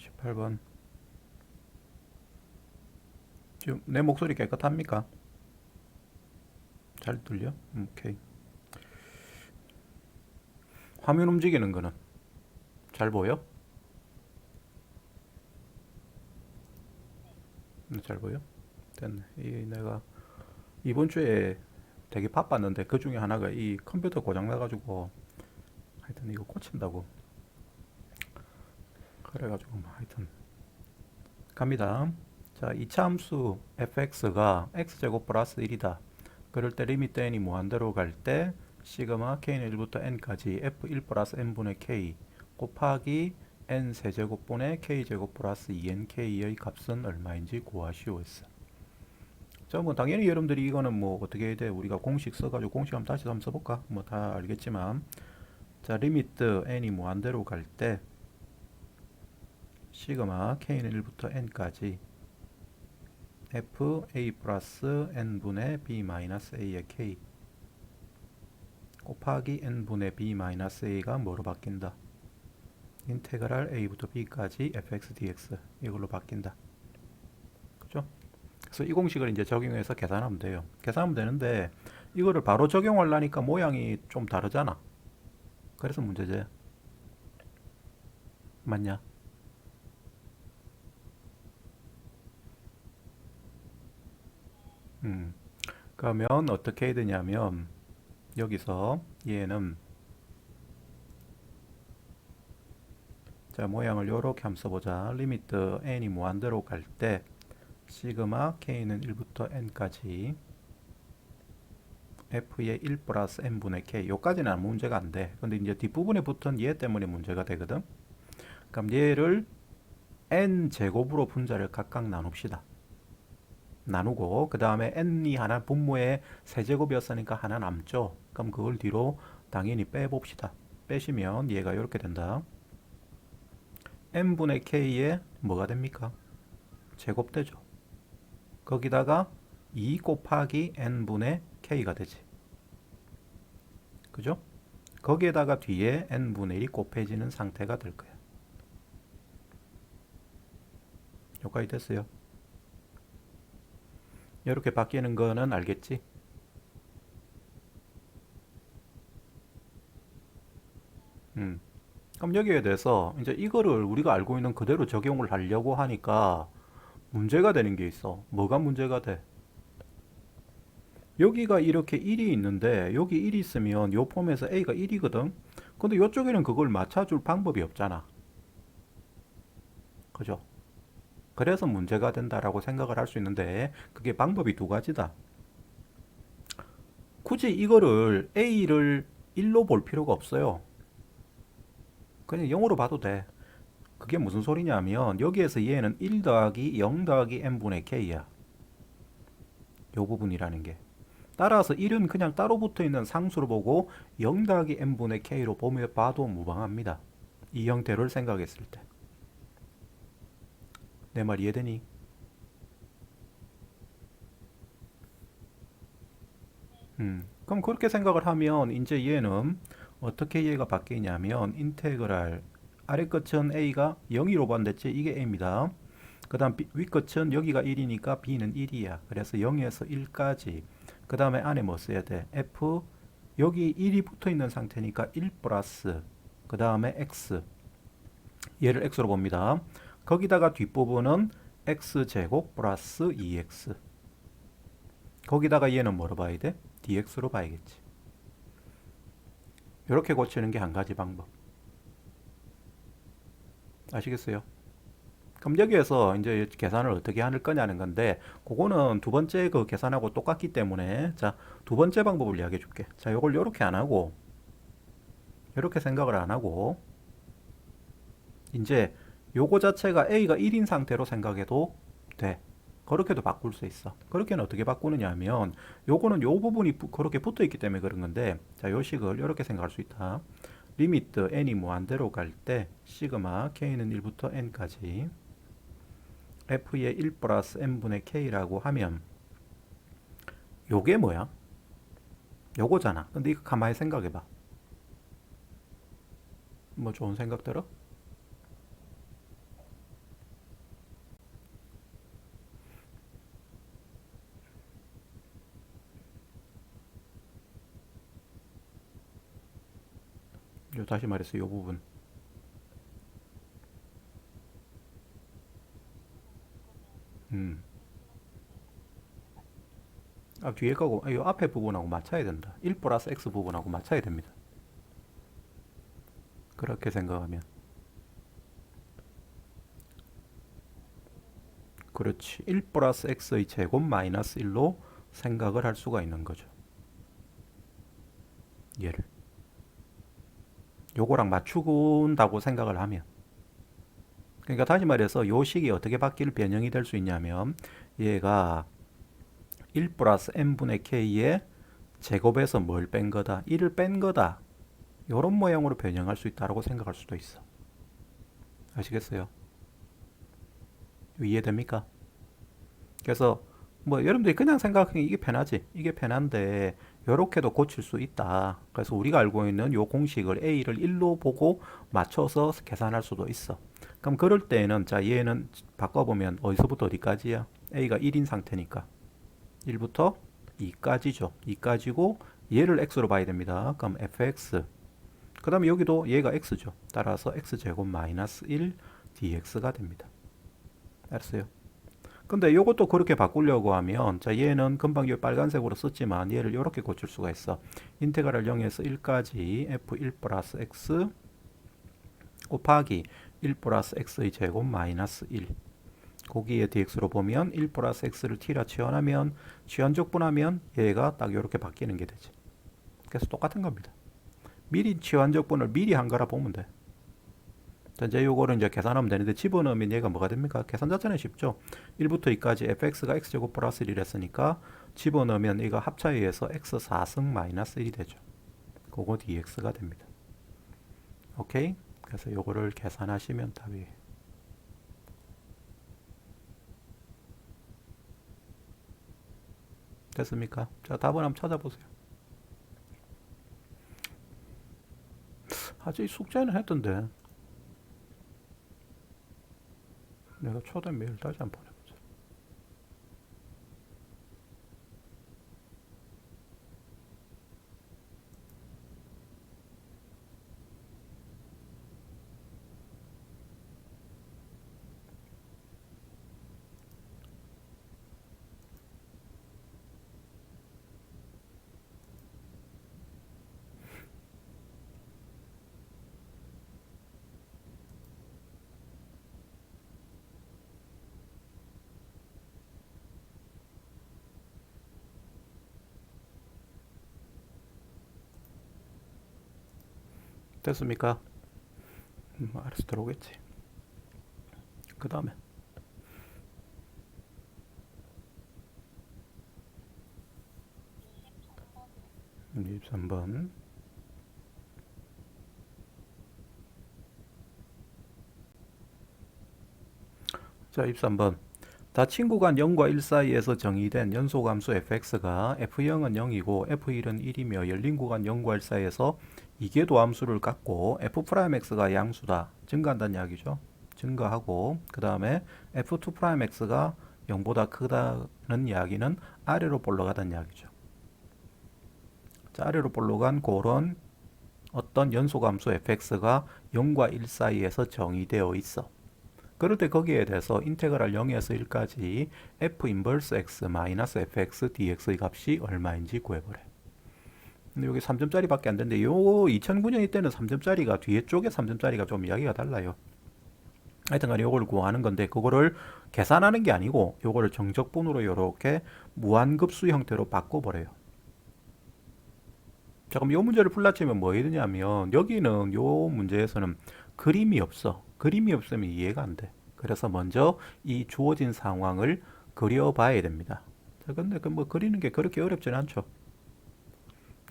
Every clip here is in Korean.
18번. 지금 내 목소리 깨끗합니까? 잘 들려? 오케이. 화면 움직이는 거는 잘 보여? 잘 보여? 됐네. 이 내가 이번 주에 되게 바빴는데 그 중에 하나가 이 컴퓨터 고장 나가지고 하여튼 이거 고친다고 그래가지고 뭐 하여튼 갑니다. 자, 이차 함수 fx가 x제곱 플러스 1이다. 그럴 때 리미트 n이 무한대로 갈 때 시그마 k는 1부터 n까지 f1 플러스 n분의 k 곱하기 n 세제곱분의 k제곱 플러스 2nk의 값은 얼마인지 구하시오 했어. 자, 뭐 당연히 여러분들이 이거는 뭐 어떻게 해야 돼? 우리가 공식 써가지고 공식 한번 다시 한번 써볼까? 뭐 다 알겠지만 자, 리미트 n이 무한대로 갈 때 시그마 k는 1부터 n까지 f a 플러스 n분의 b 마이너스 a의 k 곱하기 n분의 b 마이너스 a가 뭐로 바뀐다? 인테그랄 a부터 b까지 fx dx 이걸로 바뀐다. 그죠? 그래서 이 공식을 이제 적용해서 계산하면 돼요. 계산하면 되는데 이거를 바로 적용하려니까 모양이 좀 다르잖아. 그래서 문제지. 맞냐? 음. 그러면 어떻게 해야 되냐면 여기서 얘는 자 모양을 요렇게 한번 써보자. 리미트 n이 무한대로 갈 때 시그마 k는 1부터 n까지 f의 1 플러스 n분의 k 요까지는 아무 문제가 안 돼. 근데 이제 뒷부분에 붙은 얘 때문에 문제가 되거든. 그럼 얘를 n 제곱으로 분자를 각각 나눕시다. 나누고 그 다음에 n이 하나 분모의 세제곱이었으니까 하나 남죠. 그럼 그걸 뒤로 당연히 빼봅시다. 빼시면 얘가 이렇게 된다. n분의 k에 뭐가 됩니까? 제곱되죠. 거기다가 2 곱하기 n분의 k가 되지. 그죠? 거기에다가 뒤에 n분의 1이 곱해지는 상태가 될 거야. 여기까지 됐어요. 이렇게 바뀌는 거는 알겠지? 음. 그럼 여기에 대해서 이제 이거를 우리가 알고 있는 그대로 적용을 하려고 하니까 문제가 되는 게 있어. 뭐가 문제가 돼? 여기가 이렇게 1이 있는데 여기 1이 있으면 요 폼에서 A가 1이거든. 근데 이쪽에는 그걸 맞춰줄 방법이 없잖아. 그죠? 그래서 문제가 된다라고 생각을 할 수 있는데 그게 방법이 두 가지다. 굳이 이거를 A를 1로 볼 필요가 없어요. 그냥 0으로 봐도 돼. 그게 무슨 소리냐면 여기에서 얘는 1 더하기 0 더하기 n분의 k야. 요 부분이라는 게. 따라서 1은 그냥 따로 붙어 있는 상수로 보고 0 더하기 n분의 k로 보며 봐도 무방합니다. 이 형태를 생각했을 때. 내 말 이해되니? 그럼 그렇게 생각을 하면 이제 얘는 어떻게 얘가 바뀌냐면 인테그랄 아래 끝은 a가 0으로 반댔지 이게 a입니다. 그 다음 위 끝은 여기가 1이니까 b는 1이야. 그래서 0에서 1까지. 그 다음에 안에 뭐 써야 돼? f 여기 1이 붙어 있는 상태니까 1 플러스 그 다음에 x 얘를 x로 봅니다. 거기다가 뒷부분은 x제곱 플러스 2x 거기다가 얘는 뭐로 봐야 돼? dx로 봐야겠지. 이렇게 고치는 게 한 가지 방법. 아시겠어요? 그럼 여기에서 이제 계산을 어떻게 할 거냐는 건데 그거는 두 번째 그 계산하고 똑같기 때문에 자, 두 번째 방법을 이야기해 줄게. 자, 요걸 요렇게 안 하고 요렇게 생각을 안 하고 이제 요거 자체가 a가 1인 상태로 생각해도 돼. 그렇게도 바꿀 수 있어. 그렇게는 어떻게 바꾸느냐 하면 요거는 요 부분이 그렇게 붙어 있기 때문에 그런 건데 자, 요 식을 이렇게 생각할 수 있다. 리미트 n이 무한대로 갈 때 시그마 k는 1부터 n까지 f의 1 플러스 n분의 k라고 하면 요게 뭐야? 요거잖아. 근데 이거 가만히 생각해봐. 뭐 좋은 생각 들어? 요 다시 말해서 요 부분. 음. 뒤에 거고 요 앞에 부분하고 맞춰야 된다. 1 플러스 x 부분하고 맞춰야 됩니다. 그렇게 생각하면. 그렇지. 1 플러스 x의 제곱 마이너스 1로 생각을 할 수가 있는 거죠. 얘를. 요거랑 맞추는다고 생각을 하면. 그러니까 다시 말해서 요 식이 어떻게 바뀔 변형이 될 수 있냐면 얘가 1 플러스 n분의 k의 제곱에서 뭘 뺀 거다. 1을 뺀 거다. 요런 모양으로 변형할 수 있다고 생각할 수도 있어. 아시겠어요? 이해됩니까? 그래서 뭐 여러분들이 그냥 생각하기에 이게 편하지. 이게 편한데 요렇게도 고칠 수 있다. 그래서 우리가 알고 있는 요 공식을 a를 1로 보고 맞춰서 계산할 수도 있어. 그럼 그럴 때는 자 얘는 바꿔보면 어디서부터 어디까지야? a가 1인 상태니까 1부터 2까지죠. 2까지고 얘를 x로 봐야 됩니다. 그럼 fx 그 다음에 여기도 얘가 x죠. 따라서 x제곱 마이너스 1 dx가 됩니다. 알았어요? 근데 이것도 그렇게 바꾸려고 하면 자 얘는 금방 이 빨간색으로 썼지만 얘를 이렇게 고칠 수가 있어. 인테그랄 0에서 1까지 f1 플러스 x 곱하기 1 플러스 x의 제곱 마이너스 1 거기에 dx로 보면 1 플러스 x를 t라 치환하면 치환적분하면 얘가 딱 이렇게 바뀌는 게 되지. 그래서 똑같은 겁니다. 미리 치환적분을 미리 한 거라 보면 돼. 이제 요거를 이제 계산하면 되는데 집어넣으면 얘가 뭐가 됩니까? 계산 자체는 쉽죠. 1부터 2까지 fx가 x제곱 플러스 1을 했으니까 집어넣으면 이거 합차에 의해서 x 4승 마이너스 1이 되죠. 그거 dx가 됩니다. 오케이? 그래서 요거를 계산하시면 답이 됐습니까? 자, 답을 한번 찾아보세요. 아직 숙제는 했던데 내가 초대 메일 다시 한번 보내보자. 됐습니까? 알아서 들어오겠지. 그 다음에 23번 자 23번 닫힌 구간 0과 1 사이에서 정의된 연소함수 fx가 f0은 0이고 f1은 1이며 열린 구간 0과 1 사이에서 이계도함수를 갖고 f'x가 양수다. 증가한다는 이야기죠. 증가하고 그 다음에 f2'x가 0보다 크다는 이야기는 아래로 볼러가다는 이야기죠. 자, 아래로 볼러간 그런 어떤 연소함수 fx가 0과 1 사이에서 정의되어 있어. 그럴 때 거기에 대해서 인테그랄 0에서 1까지 f 인버스 x 마이너스 fx dx의 값이 얼마인지 구해보래. 근데 여기 3점짜리 밖에 안 되는데 요 2009년 이때는 3점짜리가 뒤에 쪽에 3점짜리가 좀 이야기가 달라요. 하여튼간에 요거를 구하는 건데 그거를 계산하는 게 아니고 요거를 정적분으로 이렇게 무한급수 형태로 바꿔버려요. 자, 그럼 요 문제를 풀라치면 뭐 해야 되냐면 여기는 요 문제에서는 그림이 없어. 그림이 없으면 이해가 안 돼. 그래서 먼저 이 주어진 상황을 그려봐야 됩니다. 자, 근데 그 뭐 그리는 게 그렇게 어렵지는 않죠.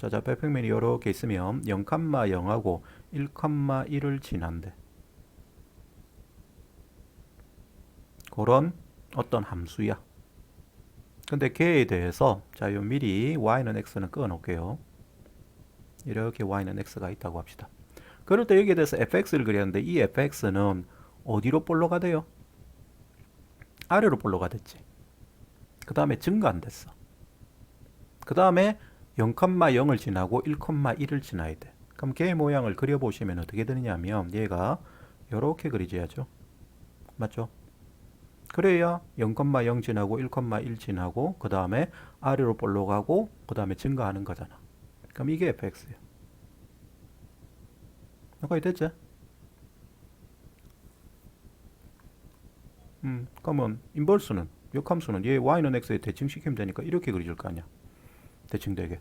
자, 좌표평면이 이렇게 있으면 0,0하고 1,1을 지난대. 그런 어떤 함수야. 근데 걔에 대해서 자, 요 미리 y는 x는 끊어 놓을게요. 이렇게 y는 x가 있다고 합시다. 그럴 때 여기에 대해서 fx를 그렸는데 이 fx는 어디로 볼로가 돼요? 아래로 볼로가 됐지. 그 다음에 증가 안 됐어. 그 다음에 0,0을 지나고 1,1을 지나야 돼. 그럼 걔 모양을 그려보시면 어떻게 되느냐면 얘가 이렇게 그려져야죠. 맞죠? 그래야 0,0 지나고 1,1 지나고 그 다음에 아래로 볼록 가고 그 다음에 증가하는 거잖아. 그럼 이게 fx예요. 거의 됐지? 그러면 인버스는 역함수는 얘 y는 x에 대칭시키면 되니까 이렇게 그려질 거 아니야. 대칭되게.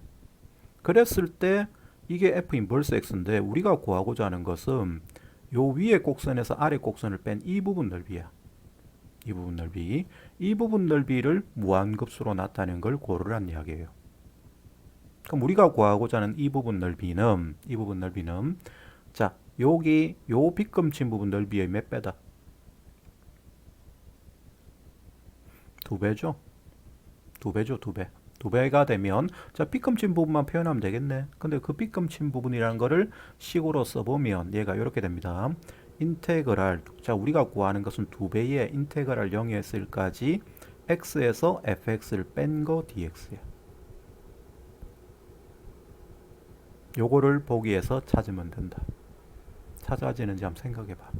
그랬을 때 이게 f 인버스 x인데 우리가 구하고자 하는 것은 요 위에 곡선에서 아래 곡선을 뺀 이 부분 넓이야. 이 부분 넓이. 이 부분 넓이를 무한급수로 나타낸 걸 고르란 이야기예요. 그럼 우리가 구하고자 하는 이 부분 넓이는 자, 여기 요 빗금친 부분 넓이의 몇 배다? 2배죠? 2배죠, 2배. 2배가 되면 자, 빗금친 부분만 표현하면 되겠네. 근데 그 빗금친 부분이라는 거를 식으로 써보면 얘가 이렇게 됩니다. 인테그랄, 자, 우리가 구하는 것은 2배의 인테그랄 0에서 1까지 x에서 fx를 뺀 거 dx야. 요거를 보기 위해서 찾으면 된다. 찾아지는지 한번 생각해봐.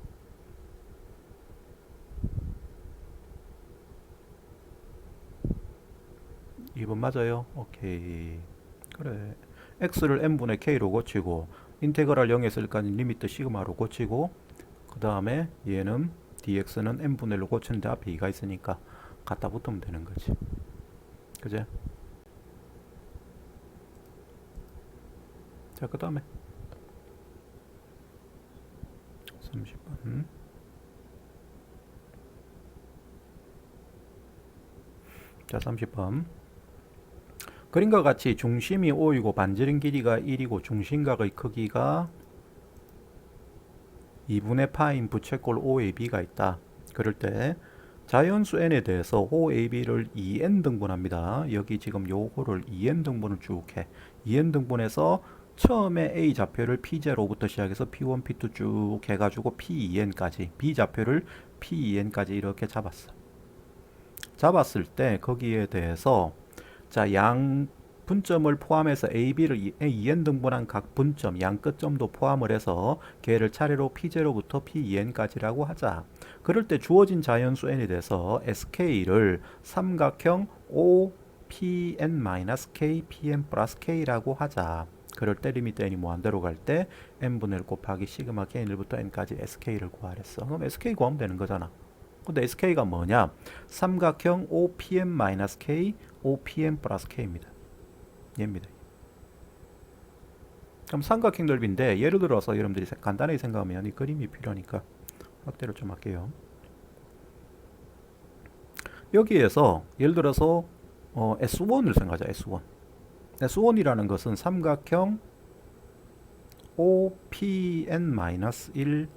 2번 맞아요? 오케이. 그래. x를 n분의 k로 고치고 인테그랄 0에서 1까지 리미트 시그마로 고치고 그 다음에 얘는 dx는 n분의 1로 고치는데 앞에 2가 있으니까 갖다 붙으면 되는 거지. 그제? 자, 그 다음에 30번. 자, 30번. 그림과 같이 중심이 5이고 반지름 길이가 1이고 중심각의 크기가 2분의 파인 부채꼴 OAB가 있다. 그럴 때 자연수 n에 대해서 OAB를 2n 등분합니다. 여기 지금 요거를 2n 등분을 쭉 해. 2n 등분해서 처음에 A 좌표를 P0부터 시작해서 P1, P2 쭉 해가지고 P2n까지 B 좌표를 P2n까지 이렇게 잡았어. 잡았을 때 거기에 대해서 자, 양 분점을 포함해서 A, B를 2n 등분한 각 분점, 양 끝점도 포함을 해서 걔를 차례로 P0부터 P2n까지라고 하자. 그럴 때 주어진 자연수 n에 대해서 sk를 삼각형 OPN-K, PN 플러스 K라고 하자. 그럴 때 리미트 n이 무한대로 갈 때 n분의 1 곱하기 시그마 k1부터 n까지 sk를 구하랬어. 그럼 sk 구하면 되는 거잖아. 근데 sk가 뭐냐? 삼각형 OPN-K, OPN 플러스 K입니다. 얘입니다. 그럼 삼각형 넓이인데 예를 들어서 여러분들이 간단하게 생각하면 이 그림이 필요하니까 확대를 좀 할게요. 여기에서 예를 들어서 S1을 생각하자. S1. S1이라는 것은 삼각형 OPN-1,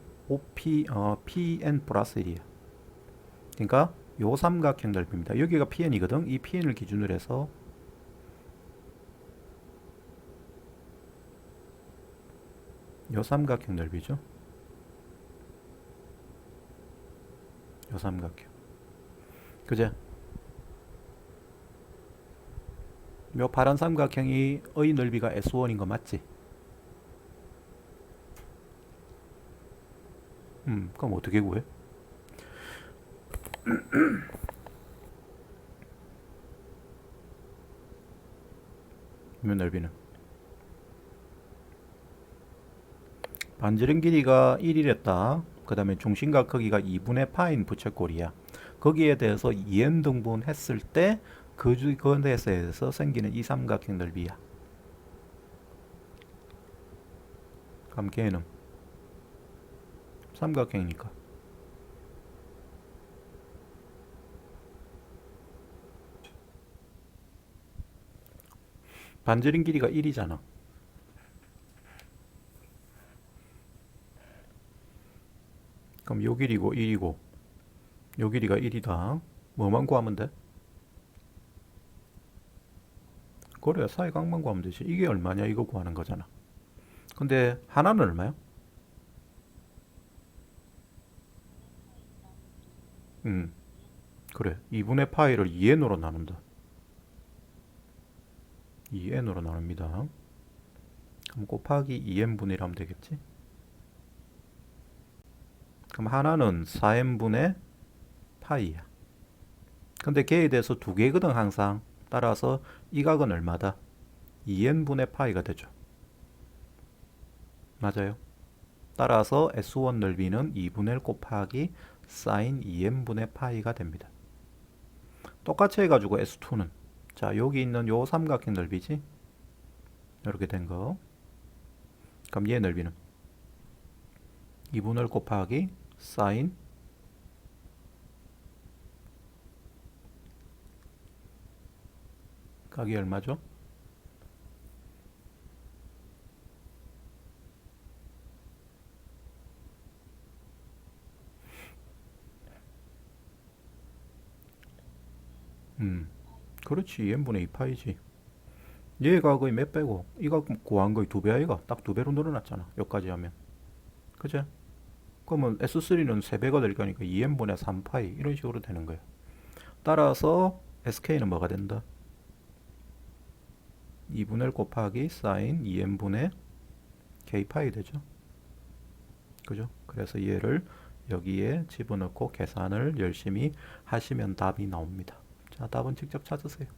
PN 플러스 1이야. 그러니까 요 삼각형 넓이입니다. 여기가 PN이거든. 이 PN을 기준으로 해서 요 삼각형 넓이죠. 요 삼각형. 그제? 요 파란 삼각형이 의 넓이가 S1인 거 맞지? 그럼 어떻게 구해? 요 넓이는 반지름 길이가 1이랬다. 그 다음에 중심각 크기가 2분의 파인 부채꼴이야. 거기에 대해서 2n 등분했을 때 그것에 대해서 생기는 이 삼각형 넓이야. 그럼 걔는 삼각형이니까 반지름 길이가 1이잖아. 그럼 요 길이고 1이고 요 길이가 1이다. 뭐만 구하면 돼? 그래, 사이각만 구하면 되지. 이게 얼마냐 이거 구하는 거잖아. 근데 하나는 얼마야? 그래. 2분의 파이를 2n으로 나눈다. 2n으로 나눕니다. 그럼 곱하기 2n분의 1 하면 되겠지. 그럼 하나는 4n분의 파이야. 근데 걔에 대해서 두 개거든 항상. 따라서 이 각은 얼마다? 2n분의 파이가 되죠. 맞아요. 따라서 S1 넓이는 2분의 1 곱하기 사인 2n분의 파이가 됩니다. 똑같이 해가지고 S2는 자 여기 있는 요 삼각형 넓이지. 이렇게 된 거. 그럼 얘 넓이는 2분의 1 곱하기 사인 각이 얼마죠? 그렇지. 2n분의 2파이지. 얘가 거의 몇 배고 이거 구한 거의 두 배 아이가? 딱 두 배로 늘어났잖아. 여기까지 하면. 그죠? 그러면 S3는 3배가 될 거니까 2n분의 3파이 이런 식으로 되는 거예요. 따라서 SK는 뭐가 된다? 2분의 1 곱하기 사인 2n분의 k파이 되죠. 그죠? 그래서 얘를 여기에 집어넣고 계산을 열심히 하시면 답이 나옵니다. 자, 답은 직접 찾으세요.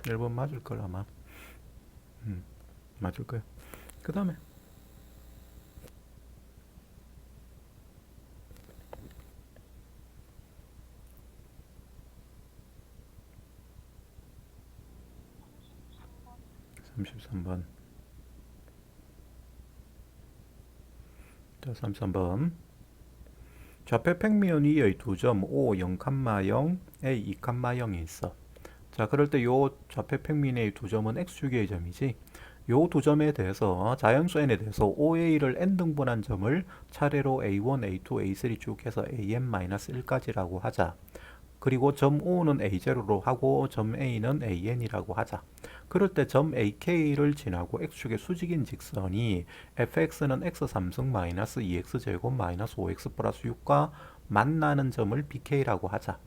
일 번 맞을 걸 아마. 맞을 거예요. 그 다음에 33번. 자, 33번. 좌표 평면 위의 두 점 O 0,0, A 2,0이 있어. 자, 그럴 때 요 좌표 평면의 두 점은 x축의 점이지. 요 두 점에 대해서 자연수 n에 대해서 OA를 n등분한 점을 차례로 A1, A2, A3 쭉 해서 AN-1까지라고 하자. 그리고 점 O는 A0로 하고 점 A는 AN이라고 하자. 그럴 때 점 AK를 지나고 x축의 수직인 직선이 fx는 x3승 마이너스 2x제곱 마이너스 5x 플러스 6과 만나는 점을 BK라고 하자.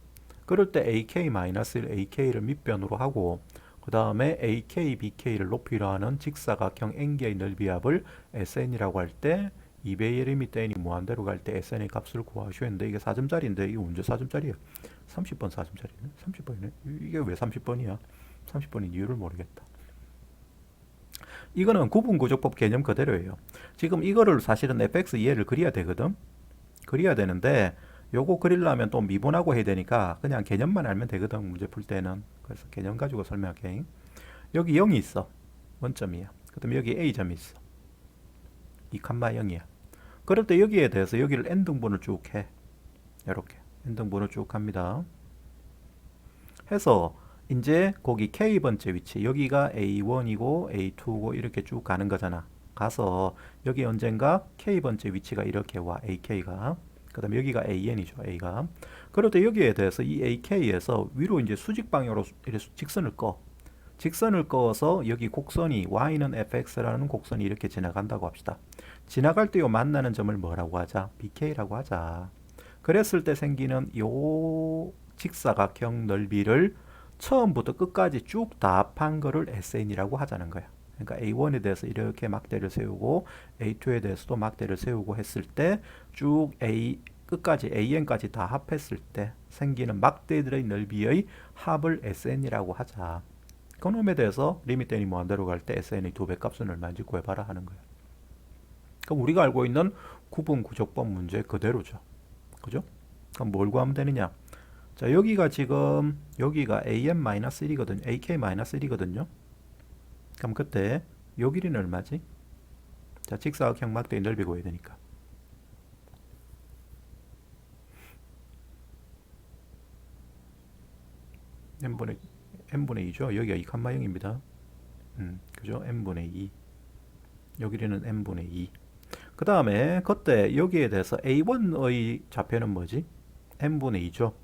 그럴 때 AK-1 AK를 밑변으로 하고 그 다음에 AK, BK를 높이로 하는 직사각형 N개의 넓이합을 SN이라고 할 때 2배의 리미트 N이 무한대로 갈 때 SN의 값을 구하시오 했는데 이게 4점짜리인데 이거 언제 4점짜리야? 30번 4점짜리네? 30번이네? 이게 왜 30번이야? 30번인 이유를 모르겠다. 이거는 구분구조법 개념 그대로예요. 지금 이거를 사실은 fx 이해를 그려야 되거든. 그려야 되는데 요거 그리려면 또 미분하고 해야 되니까 그냥 개념만 알면 되거든. 문제 풀 때는. 그래서 개념 가지고 설명할게. 여기 0이 있어. 원점이야. 그 다음에 여기 A점이 있어. 2,0이야. 그럴 때 여기에 대해서 여기를 n등분을 쭉 해. 이렇게 n등분을 쭉 합니다. 해서 이제 거기 K번째 위치 여기가 A1이고 A2고 이렇게 쭉 가는 거잖아. 가서 여기 언젠가 K번째 위치가 이렇게 와. AK가. 그 다음에 여기가 AN이죠. A가. 그럴 때 여기에 대해서 이 AK에서 위로 이제 수직 방향으로 직선을 꺼. 직선을 꺼서 여기 곡선이 Y는 fx라는 곡선이 이렇게 지나간다고 합시다. 지나갈 때 요 만나는 점을 뭐라고 하자? BK라고 하자. 그랬을 때 생기는 요 직사각형 넓이를 처음부터 끝까지 쭉 다 합한 거를 SN이라고 하자는 거야. 그러니까 A1에 대해서 이렇게 막대를 세우고 A2에 대해서도 막대를 세우고 했을 때 쭉 끝까지 AN까지 다 합했을 때 생기는 막대들의 넓이의 합을 SN이라고 하자. 그놈에 대해서 리미트 n이 무한대로 갈 때 SN의 두 배 값은 얼마인지 구해봐라 하는 거야. 그럼 우리가 알고 있는 구분구조법 문제 그대로죠. 그죠? 그럼 뭘 구하면 되느냐? 자, 여기가 지금 여기가 am-1이거든요. ak-1이거든요. 그럼 그때 요 길이는 얼마지? 자, 직사각형 막대기 넓이 구해야 되니까. n분의 n분의 2죠. 여기가 2, 0입니다. 그죠? n분의 2. 요 길이는 n분의 2. 그 다음에 그때 여기에 대해서 a1의 좌표는 뭐지? n분의 2죠.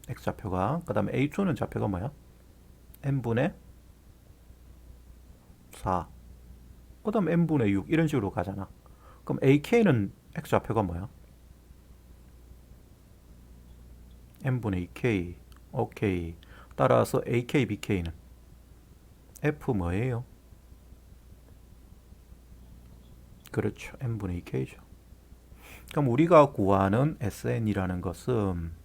x좌표가. 그 다음에 a2는 좌표가 뭐야? n분의 4. 그 다음 n분의 6 이런 식으로 가잖아. 그럼 ak는 x좌표가 뭐야? n분의 2k. 오케이. 따라서 ak, bk는 f 뭐예요? 그렇죠. n분의 2k죠. 그럼 우리가 구하는 sn이라는 것은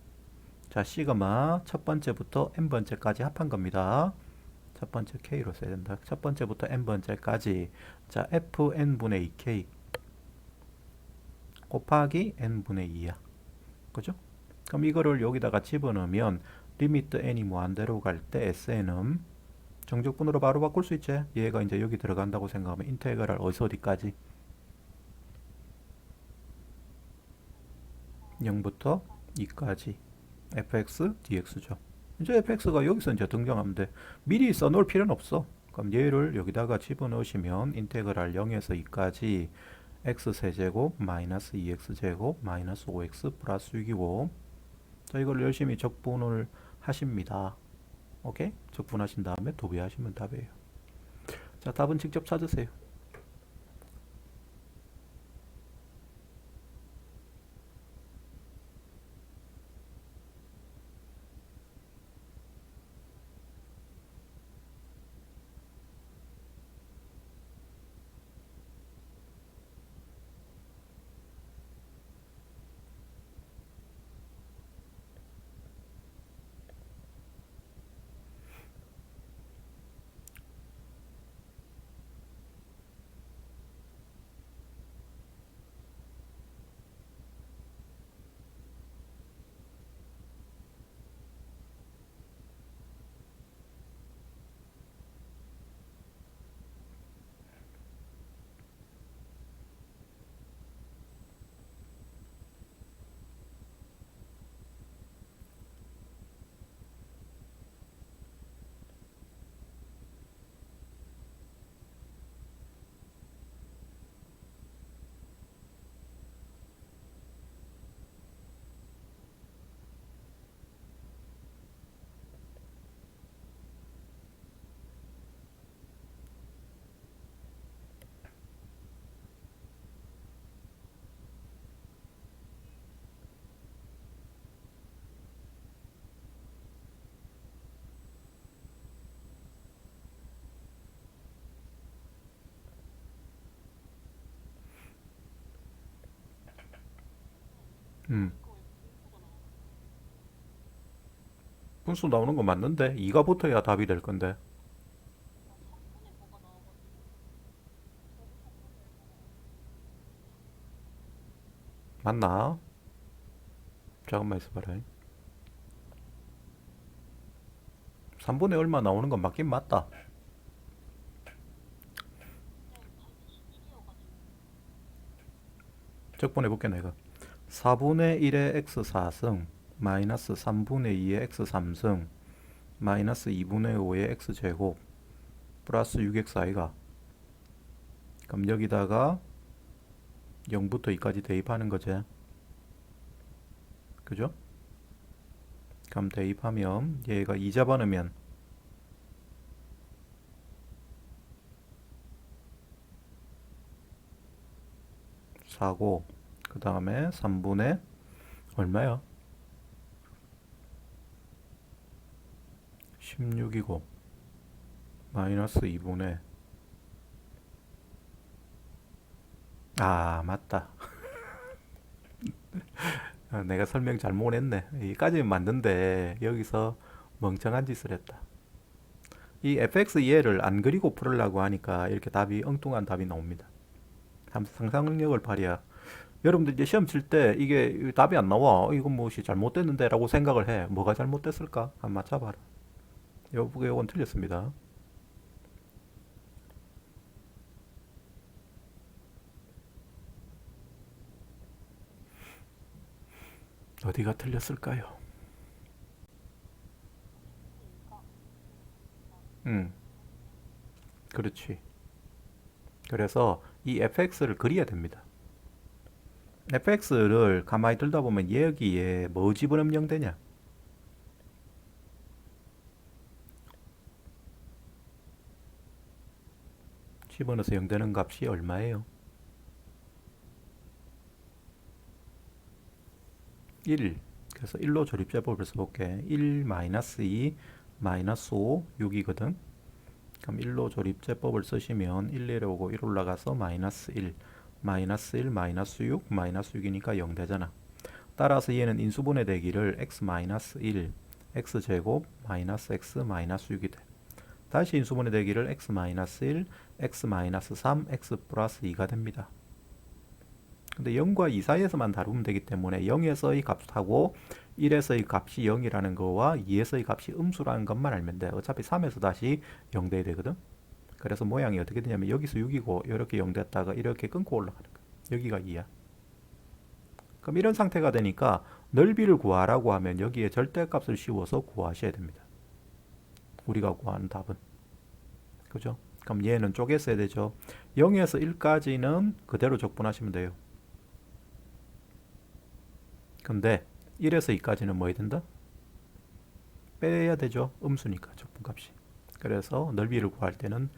자, 시그마 첫 번째부터 n번째까지 합한 겁니다. 첫 번째 k로 써야 된다. 첫 번째부터 n번째까지 자, fn분의 2k 곱하기 n분의 2야. 그죠? 그럼 이거를 여기다가 집어넣으면 리미트 n이 무한대로 갈 때 sn은 정적분으로 바로 바꿀 수 있지? 얘가 이제 여기 들어간다고 생각하면 인테그랄 어디서 어디까지? 0부터 2까지 fx dx죠. 이제 fx가 여기서 이제 등장하면 돼. 미리 써놓을 필요는 없어. 그럼 얘를 여기다가 집어넣으시면 인테그랄 0에서 2까지 x 세제곱 마이너스 2x제곱 마이너스 5x 플러스 6이고 자, 이걸 열심히 적분을 하십니다. 오케이? 적분하신 다음에 도배하시면 답이에요. 자, 답은 직접 찾으세요. 음. 분수 나오는 거 맞는데 2가 붙어야 답이 될 건데 맞나? 잠깐만 있어봐라. 3분의 얼마 나오는 건 맞긴 맞다. 적분해볼게 내가. 4분의 1의 x4승 마이너스 3분의 2의 x3승 마이너스 2분의 5의 x제곱 플러스 6xi가 그럼 여기다가 0부터 2까지 대입하는 거지. 그죠? 그럼 대입하면 얘가 2 잡아넣으면 4고 그 다음에 3분의 얼마야? 16이고 마이너스 2분의 아 맞다. 내가 설명 잘못했네. 여기까지는 맞는데 여기서 멍청한 짓을 했다. 이 fx 이해를 안 그리고 풀으려고 하니까 이렇게 답이 엉뚱한 답이 나옵니다. 상상력을 발휘해야 여러분들 이제 시험 칠 때 이게 답이 안 나와. 이건 무엇이 잘못됐는데 라고 생각을 해. 뭐가 잘못됐을까? 한번 맞춰봐라. 요건 틀렸습니다. 어디가 틀렸을까요? 음, 그렇지. 그래서 이 fx를 그려야 됩니다. fx를 가만히 들다 보면 여기에 뭐 집어넣으면 되냐? 집어넣어서 0 되는 값이 얼마예요? 1. 그래서 1로 조립제법을 써볼게. 1 마이너스 2 마이너스 5 6이거든. 그럼 1로 조립제법을 쓰시면 1 내려오고 1 올라가서 마이너스 1 마이너스 1 마이너스 6 마이너스 6이니까 0 되잖아. 따라서 얘는 인수분해 되기를 x 마이너스 1 x제곱 마이너스 x 마이너스 6이 돼. 다시 인수분해 되기를 x 마이너스 1 x 마이너스 3 x 플러스 2가 됩니다. 근데 0과 2 사이에서만 다루면 되기 때문에 0에서의 값하고 1에서의 값이 0이라는 거와 2에서의 값이 음수라는 것만 알면 돼. 어차피 3에서 다시 0 돼야 되거든. 그래서 모양이 어떻게 되냐면 여기서 6이고 이렇게 0 됐다가 이렇게 끊고 올라가는 거야. 여기가 2야. 그럼 이런 상태가 되니까 넓이를 구하라고 하면 여기에 절대값을 씌워서 구하셔야 됩니다. 우리가 구하는 답은. 그죠? 그럼 얘는 쪼갰어야 되죠. 0에서 1까지는 그대로 적분하시면 돼요. 근데 1에서 2까지는 뭐 해야 된다? 빼야 되죠. 음수니까 적분값이. 그래서 넓이를 구할 때는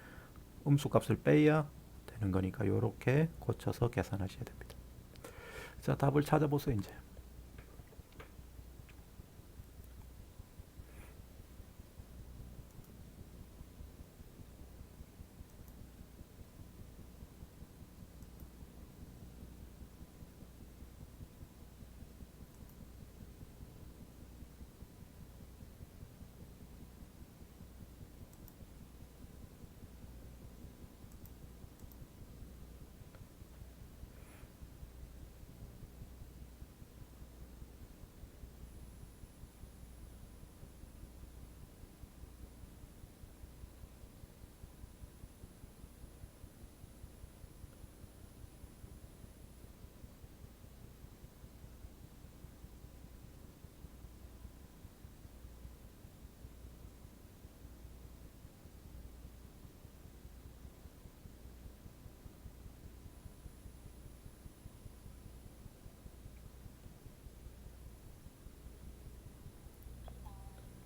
음수값을 빼야 되는 거니까 이렇게 고쳐서 계산하셔야 됩니다. 자, 답을 찾아보세요 이제.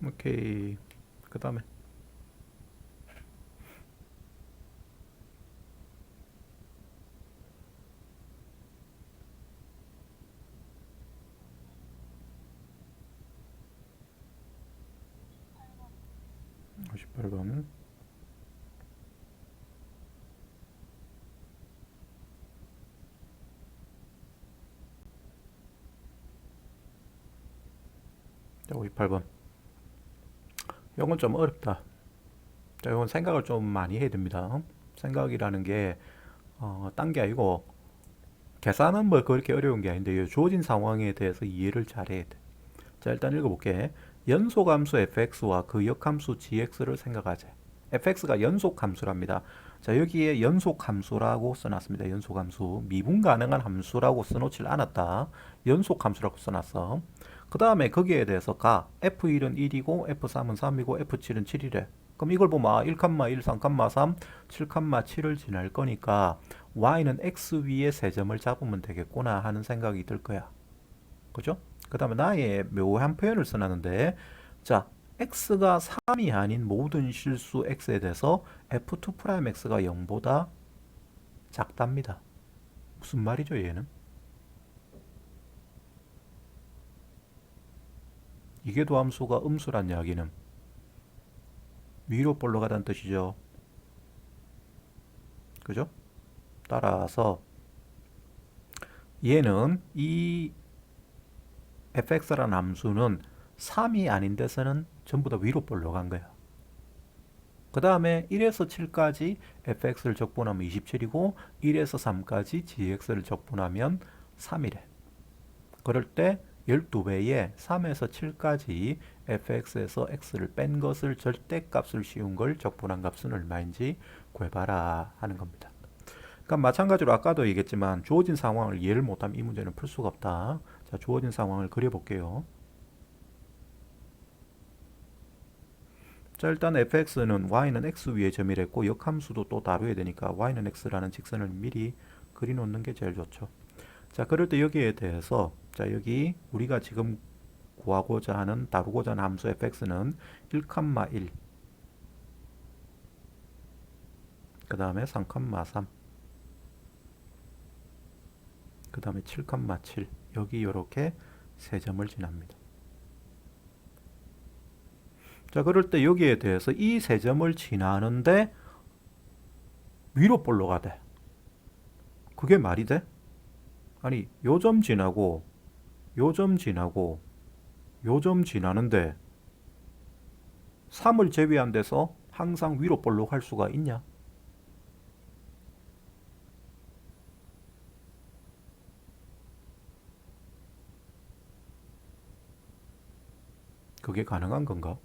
오케이. 그 다음에 58번. 자, 58번. 이건 좀 어렵다. 자, 이건 생각을 좀 많이 해야 됩니다. 생각이라는 게 딴 게 아니고 계산은 뭐 그렇게 어려운 게 아닌데 이 주어진 상황에 대해서 이해를 잘 해야 돼. 자, 일단 읽어볼게. 연속함수 fx와 그 역함수 gx를 생각하자. fx가 연속함수랍니다. 자, 여기에 연속함수라고 써놨습니다. 연속함수. 미분 가능한 함수라고 써놓질 않았다. 연속함수라고 써놨어. 그 다음에 거기에 대해서 f1은 1이고 f3은 3이고 f7은 7이래. 그럼 이걸 보면 1, 1, 3, 3, 7, 7을 지날 거니까 y는 x 위에 세 점을 잡으면 되겠구나 하는 생각이 들 거야. 그죠? 그 다음에 나의 묘한 표현을 써놨는데, 자, x가 3이 아닌 모든 실수 x에 대해서 f2'x가 0보다 작답니다. 무슨 말이죠, 얘는? 이게 도함수가 음수란 이야기는 위로 볼러가다는 뜻이죠. 그죠? 따라서 얘는 이 fx라는 함수는 3이 아닌 데서는 전부 다 위로 볼러간 거야. 그 다음에 1에서 7까지 fx를 적분하면 27이고 1에서 3까지 gx를 적분하면 3이래. 그럴 때 12배에 3에서 7까지 fx에서 x를 뺀 것을 절대값을 씌운 걸 적분한 값은 얼마인지 구해봐라 하는 겁니다. 그러니까 마찬가지로 아까도 얘기했지만 주어진 상황을 이해를 못하면 이 문제는 풀 수가 없다. 자, 주어진 상황을 그려볼게요. 자, 일단 fx는 y는 x 위에 점이랬고 역함수도 또 다루어야 되니까 y는 x라는 직선을 미리 그려놓는 게 제일 좋죠. 자, 그럴 때 여기에 대해서 자, 여기 우리가 지금 구하고자 하는 다루고자 하는 함수 fx는 1,1 그 다음에 3,3 그 다음에 7,7 여기 이렇게 세 점을 지납니다. 자, 그럴 때 여기에 대해서 이 세 점을 지나는데 위로 볼로가 돼. 그게 말이 돼? 아니, 요 점 지나고 요 점 지나고 요 점 지나는데 3을 제외한 데서 항상 위로 볼록 할 수가 있냐? 그게 가능한 건가?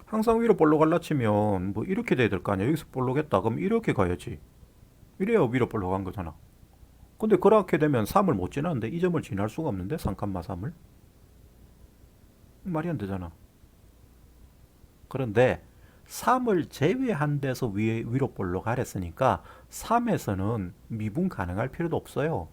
항상 위로 볼록 할라 치면 뭐 이렇게 돼야 될 거 아니야. 여기서 볼록했다 그럼 이렇게 가야지. 이래야 위로 볼록 한 거잖아. 근데 그렇게 되면 3을 못 지나는데 이 점을 지날 수가 없는데 3,3을 말이 안 되잖아. 그런데 3을 제외한 데서 위로 볼록 하랬으니까 3에서는 미분 가능할 필요도 없어요.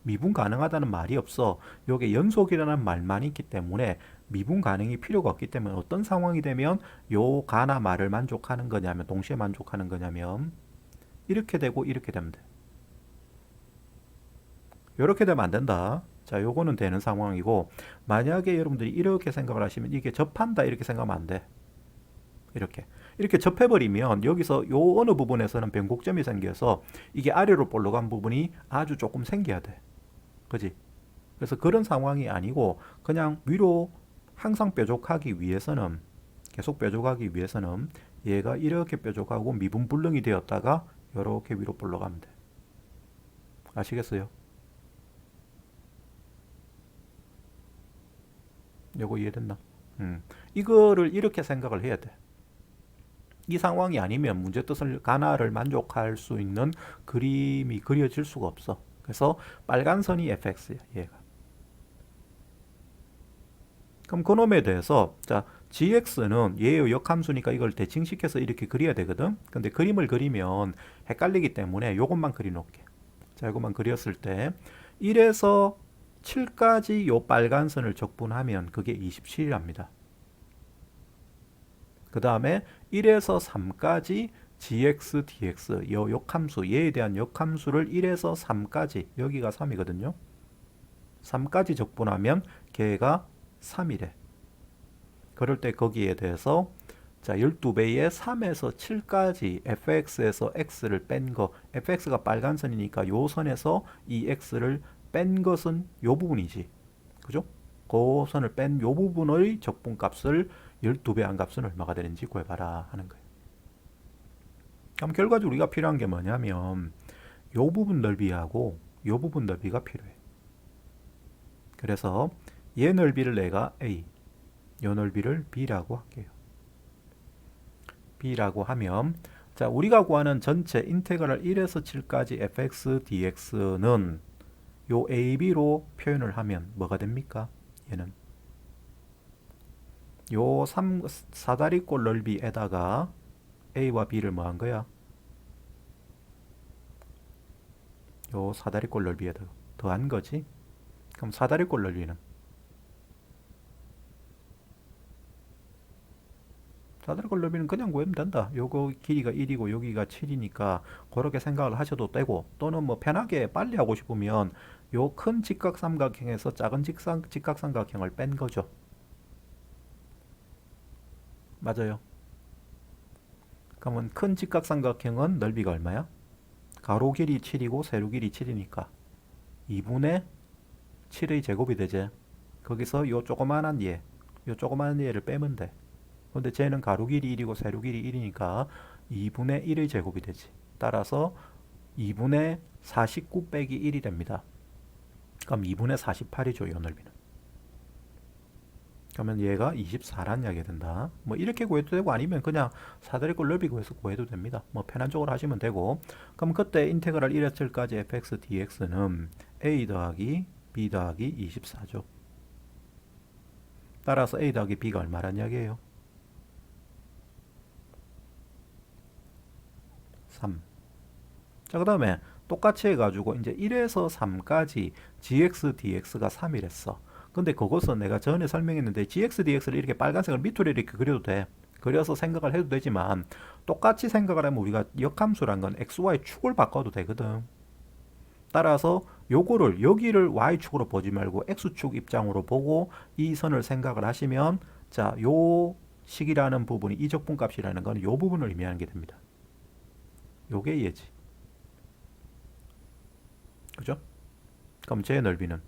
미분 가능하다는 말이 없어. 요게 연속이라는 말만 있기 때문에 미분 가능이 필요가 없기 때문에 어떤 상황이 되면 요 가나 말을 만족하는 거냐면 동시에 만족하는 거냐면 이렇게 되고 이렇게 되면 돼. 이렇게 되면 안 된다. 자, 요거는 되는 상황이고 만약에 여러분들이 이렇게 생각을 하시면 이게 접한다 이렇게 생각하면 안 돼. 이렇게 접해버리면 여기서 요 어느 부분에서는 변곡점이 생겨서 이게 아래로 볼록한 부분이 아주 조금 생겨야 돼. 그지? 그래서 그런 상황이 아니고 그냥 위로 항상 뾰족하기 위해서는 계속 뾰족하기 위해서는 얘가 이렇게 뾰족하고 미분불능이 되었다가 이렇게 위로 볼록하면 돼. 아시겠어요? 요거 이해됐나? 이거를 이렇게 생각을 해야 돼. 이 상황이 아니면 문제 뜻을 가나를 만족할 수 있는 그림이 그려질 수가 없어. 그래서 빨간 선이 fx야, 얘가. 그럼 그놈에 대해서 자, gx는 얘의 역함수니까 이걸 대칭시켜서 이렇게 그려야 되거든. 근데 그림을 그리면 헷갈리기 때문에 요것만 그려놓을게. 자, 이것만 그렸을 때 1에서 7까지 요 빨간 선을 적분하면 그게 27이랍니다. 그 다음에 1에서 3까지 gx, dx 요 역함수 얘에 대한 역함수를 1에서 3까지 여기가 3이거든요. 3까지 적분하면 걔가 3이래. 그럴 때 거기에 대해서 자 12배의 3에서 7까지 fx에서 x를 뺀 거 fx가 빨간 선이니까 요 선에서 이 x를 뺀 것은 요 부분이지. 그죠? 그 선을 뺀 요 부분의 적분값을 12배 한 값은 얼마가 되는지 구해봐라 하는 거예요. 그럼 결과적으로 우리가 필요한 게 뭐냐면 요 부분 넓이하고 요 부분 넓이가 필요해. 그래서 얘 넓이를 내가 A, 요 넓이를 B라고 할게요. B라고 하면 자 우리가 구하는 전체 인테그랄 1에서 7까지 fx, dx는 요 AB로 표현을 하면 뭐가 됩니까? 얘는 요 사다리꼴 넓이에다가 A와 B를 뭐 한 거야? 요 사다리꼴 넓이에다 더한 거지. 그럼 사다리꼴 넓이는 사다리꼴 넓이는 그냥 구하면 된다. 요거 길이가 1이고 여기가 7이니까 그렇게 생각을 하셔도 되고 또는 뭐 편하게 빨리 하고 싶으면 요 큰 직각삼각형에서 작은 직각삼각형을 뺀 거죠. 맞아요. 그러면 큰 직각삼각형은 넓이가 얼마야? 가로 길이 7이고 세로 길이 7이니까 2분의 7의 제곱이 되지. 거기서 요 조그만한 얘, 요 조그만한 얘를 빼면 돼. 근데 쟤는 가로 길이 1이고 세로 길이 1이니까 2분의 1의 제곱이 되지. 따라서 2분의 49 빼기 1이 됩니다. 그럼 2분의 48이죠, 이 넓이는. 그러면 얘가 24란 이야기가 된다. 뭐 이렇게 구해도 되고 아니면 그냥 사다리꼴 넓이 구해서 구해도 됩니다. 뭐 편한 쪽으로 하시면 되고. 그럼 그때 인테그랄 1회철까지 fx dx는 a 더하기 b 더하기 24죠. 따라서 a 더하기 b가 얼마란 이야기예요? 3. 자, 그 다음에 똑같이 해가지고 이제 1에서 3까지 gx dx가 3이랬어. 근데 그것은 내가 전에 설명했는데 gx dx를 이렇게 빨간색을 밑으로 이렇게 그려도 돼. 그려서 생각을 해도 되지만 똑같이 생각을 하면 우리가 역함수란 건 xy 축을 바꿔도 되거든. 따라서 요거를 여기를 y축으로 보지 말고 x축 입장으로 보고 이 선을 생각을 하시면 자, 요 식이라는 부분이 이적분값이라는 건 요 부분을 의미하는 게 됩니다. 요게 얘지. 그죠? 그럼 제 넓이는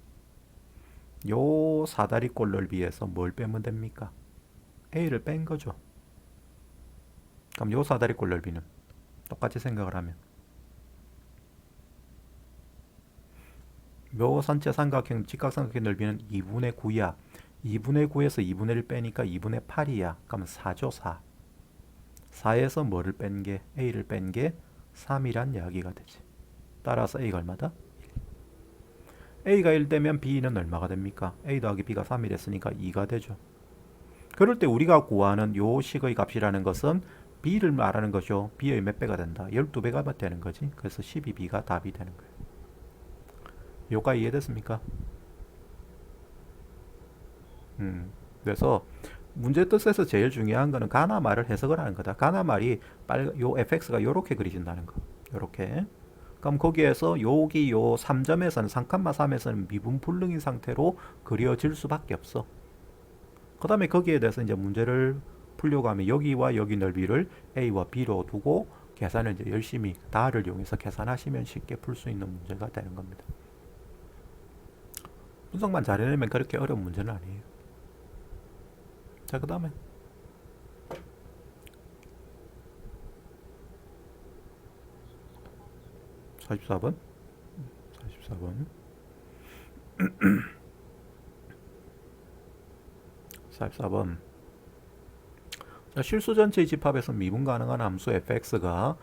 요 사다리꼴 넓이에서 뭘 빼면 됩니까? a를 뺀 거죠. 그럼 요 사다리꼴 넓이는 똑같이 생각을 하면 요 선체 삼각형 직각삼각형 넓이는 2분의 9야. 2분의 9에서 2분의 1 빼니까 2분의 8이야. 그럼 4죠, 4. 4에서 뭐를 뺀 게? a를 뺀 게 3이란 이야기가 되지. 따라서 a가 얼마다? a가 1 되면 b는 얼마가 됩니까? a 더하기 b가 3이 됐으니까 2가 되죠. 그럴 때 우리가 구하는 요 식의 값이라는 것은 b를 말하는 거죠. b의 몇 배가 된다? 12배가 되는 거지. 그래서 12b가 답이 되는 거예요. 요가 이해됐습니까? 그래서 문제 뜻에서 제일 중요한 거는 가나 말을 해석을 하는 거다. 가나 말이 요 fx가 요렇게 그려진다는 거. 요렇게. 그럼 거기에서 여기 요 3점에서는 3,3에서는 미분 불능인 상태로 그려질 수밖에 없어. 그 다음에 거기에 대해서 이제 문제를 풀려고 하면 여기와 여기 넓이를 a와 b로 두고 계산을 이제 열심히 다를 이용해서 계산하시면 쉽게 풀 수 있는 문제가 되는 겁니다. 분석만 잘해내면 그렇게 어려운 문제는 아니에요. 자, 그 다음에 44번 44번 44번 자, 실수 전체의 집합에서 미분 가능한 함수 fx가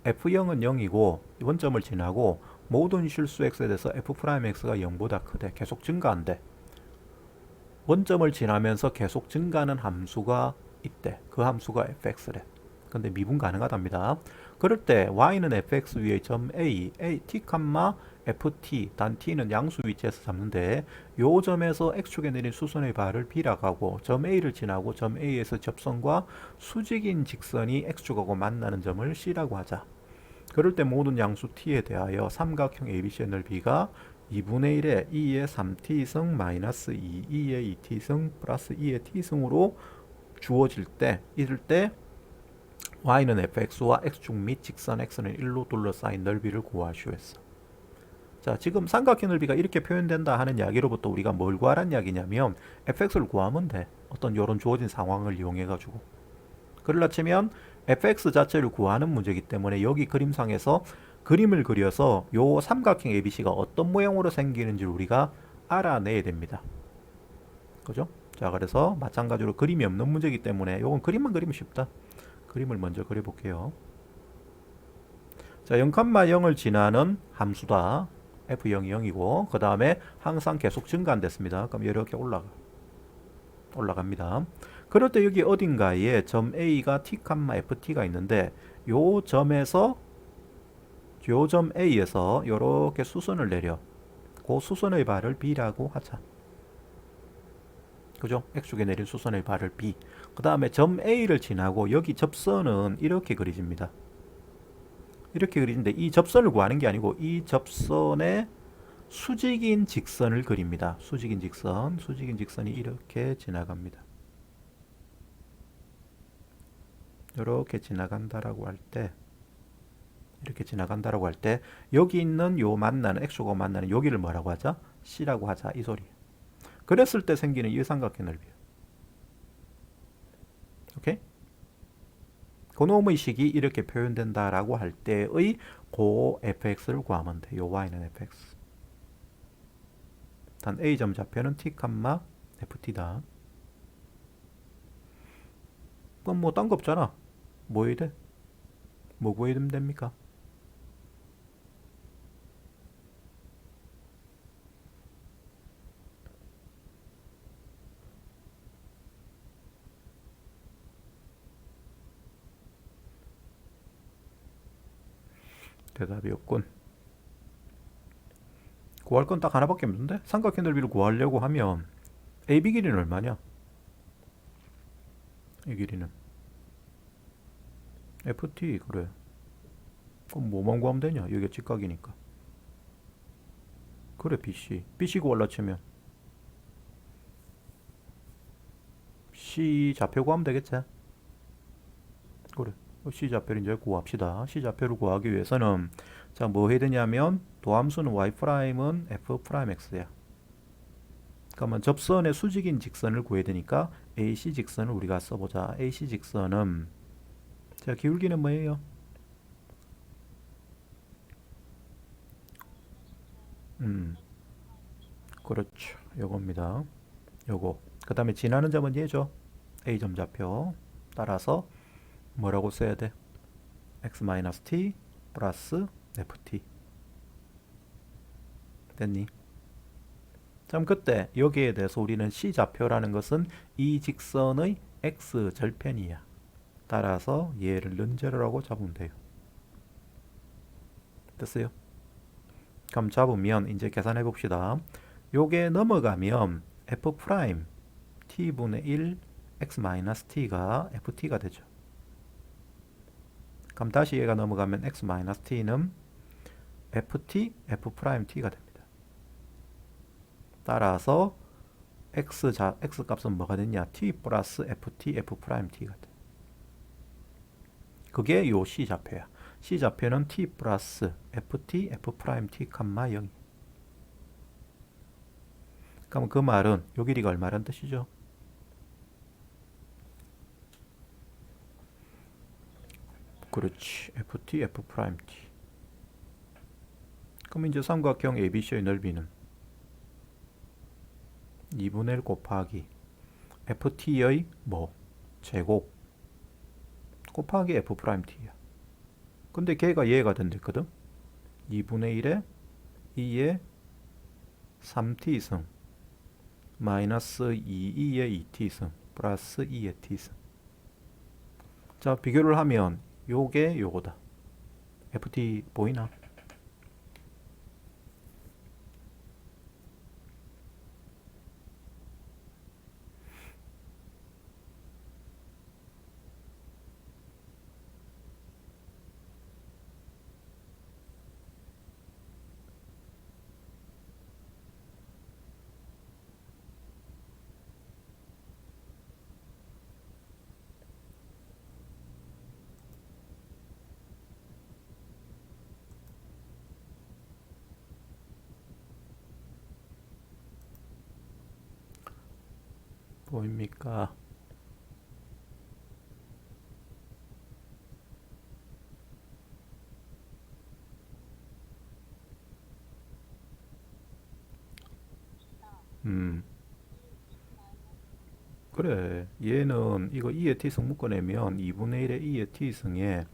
f0은 0이고 원점을 지나고 모든 실수 x에 대해서 f'x가 0보다 크대. 계속 증가한대. 원점을 지나면서 계속 증가하는 함수가 있대. 그 함수가 fx래. 근데 미분 가능하답니다. 그럴 때 y는 fx 위에 점 a, t, ft, 단 t는 양수 위치에서 잡는데 요 점에서 x축에 내린 수선의 발을 b라고 하고 점 a를 지나고 점 a에서 접선과 수직인 직선이 x축하고 만나는 점을 c라고 하자. 그럴 때 모든 양수 t에 대하여 삼각형 ABC의 넓이가 2분의 1에 2의 3t승 마이너스 2, 2의 2t승 플러스 2의 t승으로 주어질 때 이럴 때 y는 fx와 x축 및 직선 x는 1로 둘러싸인 넓이를 구하시오 했어. 자, 지금 삼각형 넓이가 이렇게 표현된다 하는 이야기로부터 우리가 뭘 구하란 이야기냐면 fx를 구하면 돼. 어떤 요런 주어진 상황을 이용해 가지고. 그러려 치면 fx 자체를 구하는 문제이기 때문에 여기 그림상에서 그림을 그려서 요 삼각형 ABC가 어떤 모양으로 생기는지 우리가 알아내야 됩니다. 그죠? 자, 그래서 마찬가지로 그림이 없는 문제이기 때문에 요건 그림만 그리면 쉽다. 그림을 먼저 그려볼게요. 자, 0,0을 지나는 함수다. f0이 0이고 그 다음에 항상 계속 증가한댔습니다. 그럼 이렇게 올라갑니다. 그럴 때 여기 어딘가에 점 A가 t, ft가 있는데 요 점에서 요 점 A에서 이렇게 수선을 내려 그 수선의 발을 B라고 하자. 그죠? X축에 내린 수선의 발을 B. 그 다음에 점 A를 지나고 여기 접선은 이렇게 그려집니다. 이렇게 그리는데 이 접선을 구하는 게 아니고 이 접선의 수직인 직선을 그립니다. 수직인 직선이 이렇게 지나갑니다. 이렇게 지나간다라고 할 때 여기 있는 요 만나는 x축하고 만나는 여기를 뭐라고 하자? C라고 하자 이 소리. 그랬을 때 생기는 이 삼각형 넓이에요. 그놈의 식이 이렇게 표현된다라고 할 때의 고 fx를 구하면 돼. 요 y는 fx. 단 a점 좌표는 t, ft다. 그럼 뭐 딴 거 없잖아. 뭐 해야 돼? 뭐 구해야 되면 됩니까? 대답이 없군. 구할 건 딱 하나밖에 없는데? 삼각형 넓이를 구하려고 하면 AB 길이는 얼마냐? 이 길이는 FT. 그래. 그럼 뭐만 구하면 되냐? 여기가 직각이니까. 그래, BC 구할라 치면 C 좌표 구하면 되겠지? 그래. C 좌표를 이제 구합시다. C 좌표를 구하기 위해서는 자, 뭐 해야 되냐면 도함수는 y'은 f'x야. 그러면 접선의 수직인 직선을 구해야 되니까 AC 직선을 우리가 써보자. AC 직선은 자, 기울기는 뭐예요? 그렇죠. 요겁니다. 요거. 그 다음에 지나는 점은 얘죠. A점 좌표. 따라서 뭐라고 써야 돼? x-t 플러스 ft. 됐니? 그럼 그때 여기에 대해서 우리는 C 좌표라는 것은 이 직선의 x 절편이야. 따라서 얘를 는제로라고 잡으면 돼요. 됐어요? 그럼 잡으면 이제 계산해 봅시다. 요게 넘어가면 f 프라임 t분의 1 x-t가 ft가 되죠. 그럼 다시 얘가 넘어가면 x-t는 ft f 프라임 t가 됩니다. 따라서 x 값은 뭐가 됐냐? t 플러스 ft f 프라임 t가 돼. 그게 요 C 좌표야. C 좌표는 t 플러스 ft f 프라임 t, 0. 그럼 그 말은 요 길이가 얼마란 뜻이죠? 그렇지. ft f 프라임 t. 그럼 이제 삼각형 ABC의 넓이는 2분의 1 곱하기 ft의 뭐? 제곱 곱하기 f 프라임 t야. 근데 걔가 얘가 된댔거든. 2분의 1에 2의 3t승 마이너스 2의 2t승 플러스 2의 t승. 자, 비교를 하면 요게 요거다. ft 보이나? 보입니까? 그래. 얘는 이거 2의 t승 묶어내면 2분의 1의 2의 t승에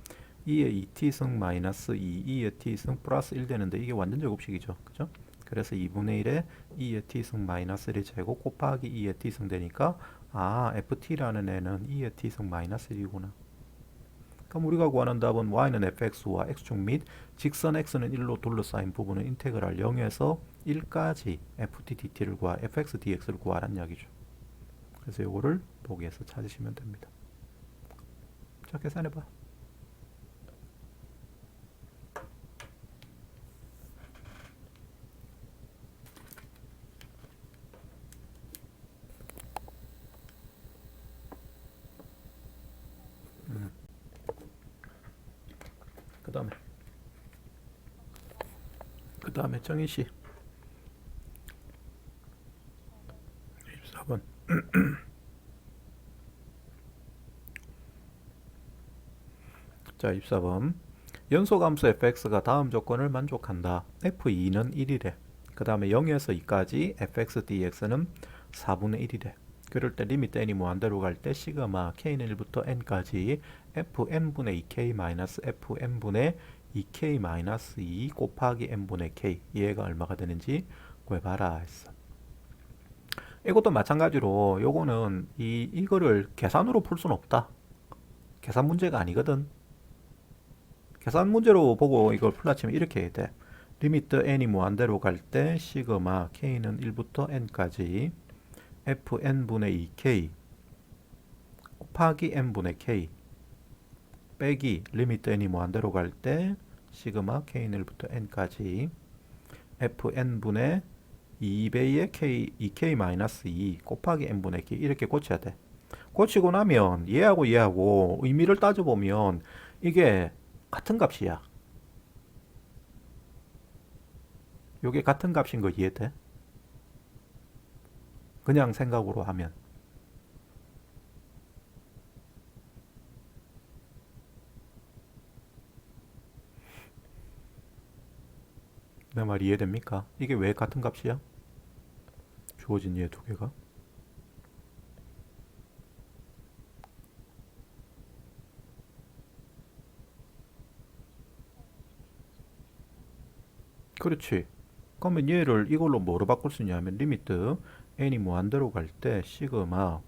2의 2t승 마이너스 2의 t승 플러스 1 되는데 이게 완전 제곱식이죠. 그죠? 그래서 2분의 1에 2의 t승 마이너스 1의 제곱 곱하기 2의 t승 되니까 아, ft라는 애는 2의 t승 마이너스 1이구나. 그럼 우리가 구하는 답은 y는 fx와 x축 및 직선 x는 1로 둘러싸인 부분은 인테그랄 0에서 1까지 ft dt를 구하 fx dx를 구하라는 이야기죠. 그래서 이거를 보기에서 찾으시면 됩니다. 자, 계산해봐. 그 다음에 정희씨 24번. 자, 24번. 연소감수 fx가 다음 조건을 만족한다. f2는 1이래. 그 다음에 0에서 2까지 fx dx는 4분의 1이래. 그럴 때 리미트 n이 무한대로 갈 때 시그마 k는 1부터 n까지 fn분의 2k 마이너스 fn분의 2k 마이너스 2 곱하기 n분의 k, 얘가 얼마가 되는지 구해봐라 했어. 이것도 마찬가지로 요거는 이거를 계산으로 풀 수는 없다. 계산 문제가 아니거든. 계산 문제로 보고 이걸 풀라치면 이렇게 해야 돼. 리미트 n이 무한대로 갈 때 시그마 k는 1부터 n까지 fn분의 2k 곱하기 n분의 k 빼기 리미트 n이 무한대로 갈 때 시그마 k는 1부터 n까지 fn분의 2배의 k, 2k 마이너스 2 곱하기 n분의 k 이렇게 고쳐야 돼. 고치고 나면 얘하고 의미를 따져보면 이게 같은 값이야. 요게 같은 값인 거 이해돼? 그냥 생각으로 하면. 내 말 이해됩니까? 이게 왜 같은 값이야? 주어진 얘 두 개가. 그렇지. 그러면 얘를 이걸로 뭐로 바꿀 수 있냐면 리미트 n이 무한대로 갈 때 시그마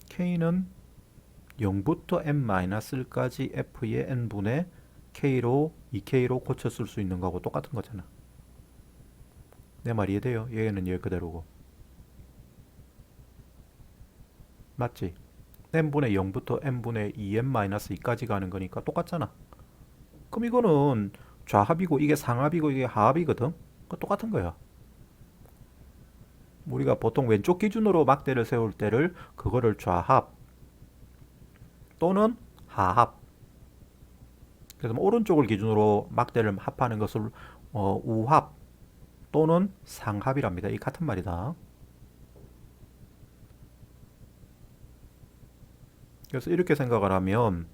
k는 0부터 n-1까지 f의 n분의 k로 2k로 고쳐 쓸 수 있는 거하고 똑같은 거잖아. 내 말 이해돼요? 얘는 얘 그대로고. 맞지? n분의 0부터 n분의 2n-2까지 가는 거니까 똑같잖아. 그럼 이거는 좌합이고 이게 상합이고 이게 하합이거든. 똑같은 거야. 우리가 보통 왼쪽 기준으로 막대를 세울 때를 그거를 좌합 또는 하합, 그래서 오른쪽을 기준으로 막대를 합하는 것을 우합 또는 상합이랍니다. 이 같은 말이다. 그래서 이렇게 생각을 하면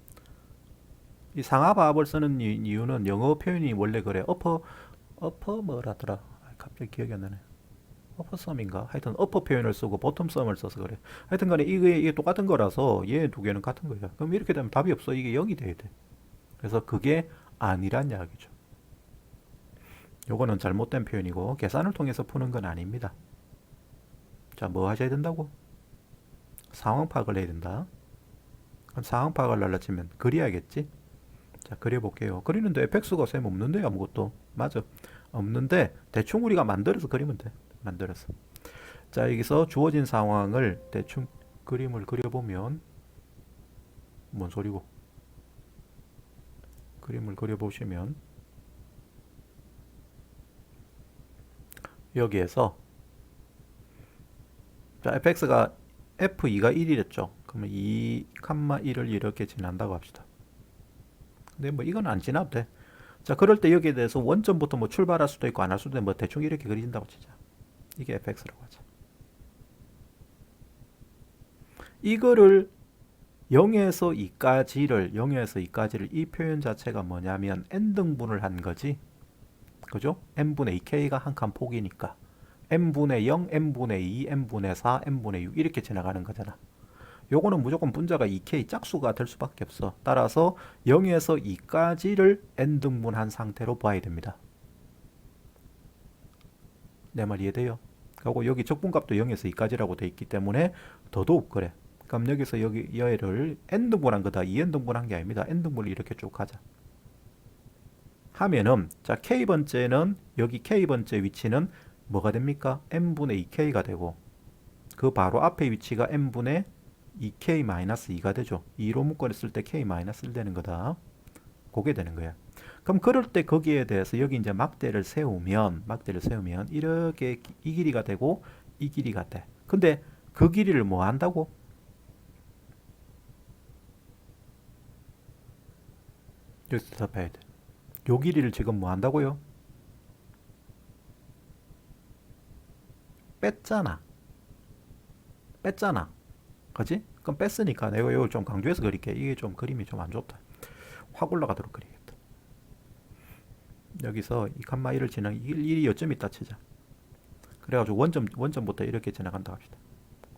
이 상하합을 쓰는 이유는 영어 표현이 원래 그래. 어퍼 뭐라더라. 갑자기 기억이 안 나네. 어퍼썸인가? 하여튼 어퍼 표현을 쓰고 보텀썸을 써서 그래. 하여튼 간에 이게 똑같은 거라서 얘 두 개는 같은 거야. 그럼 이렇게 되면 답이 없어. 이게 0이 돼야 돼. 그래서 그게 아니란 이야기죠. 요거는 잘못된 표현이고 계산을 통해서 푸는 건 아닙니다. 자, 뭐 하셔야 된다고? 상황 파악을 해야 된다. 그럼 상황 파악을 날라치면 그려야겠지? 자, 그려볼게요. 그리는데 fx가 셈 없는데 아무것도. 맞아. 없는데 대충 우리가 만들어서 그리면 돼. 만들어서. 자, 여기서 주어진 상황을 대충 그림을 그려보면 뭔 소리고? 그림을 그려보시면 여기에서 자, fx가 f2가 1이랬죠. 그러면 2, 1을 이렇게 지난다고 합시다. 근데 뭐 이건 안 지나도 돼. 자, 그럴 때 여기에 대해서 원점부터 뭐 출발할 수도 있고 안 할 수도 있고 뭐 대충 이렇게 그려진다고 치자. 이게 fx라고 하자. 이거를 0에서 2까지를 이 표현 자체가 뭐냐면 n등분을 한 거지. 그죠? n분의 2k가 한 칸 폭이니까 n분의 0, n분의 2, n분의 4, n분의 6 이렇게 지나가는 거잖아. 요거는 무조건 분자가 2k 짝수가 될 수밖에 없어. 따라서 0에서 2까지를 n등분한 상태로 봐야 됩니다. 내 말 이해돼요? 그리고 여기 적분값도 0에서 2까지라고 돼 있기 때문에 더더욱 그래. 그럼 여기서 여기 얘를 n등분한 거다. 2n등분한 게 아닙니다. n등분을 이렇게 쭉 가자. 하면은 자, k번째는 여기 k번째 위치는 뭐가 됩니까? n분의 2k가 되고 그 바로 앞에 위치가 n분의 2k-2가 되죠. 2로 묶어냈을 때 k-1 되는 거다. 그게 되는 거야. 그럼 그럴 때 거기에 대해서 여기 이제 막대를 세우면 이렇게 이 길이가 되고 이 길이가 돼. 근데 그 길이를 뭐 한다고? 여기서 대답해야 돼. 요 길이를 지금 뭐 한다고요? 뺐잖아. 그지? 그럼 뺐으니까 내가 이걸 좀 강조해서 그릴게. 이게 좀 그림이 좀 안 좋다. 확 올라가도록 그리겠다. 여기서 이 칸마 1을 지나 1이 요점 있다 치자. 그래가지고 원점부터 이렇게 지나간다 합시다.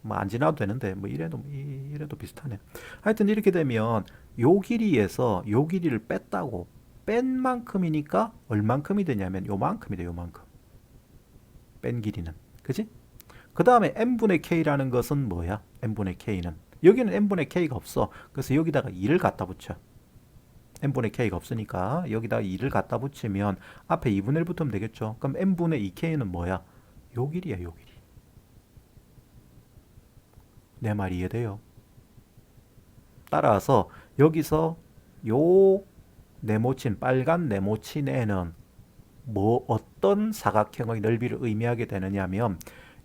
뭐 안 지나도 되는데 뭐 이래도 비슷하네. 하여튼 이렇게 되면 요 길이에서 요 길이를 뺐다고 뺀 만큼이니까 얼만큼이 되냐면 요만큼이 돼. 요만큼 뺀 길이는 그지? 그 다음에 n분의 k라는 것은 뭐야? n분의 k는 여기는 n분의 k가 없어. 그래서 여기다가 2를 갖다 붙여. n분의 k가 없으니까 여기다가 2를 갖다 붙이면 앞에 2분의 1 붙으면 되겠죠. 그럼 n분의 2k는 뭐야? 요 길이야. 요 길이. 내 말 이해돼요? 따라서 여기서 요 네모친 빨간 네모친에는 뭐 어떤 사각형의 넓이를 의미하게 되느냐면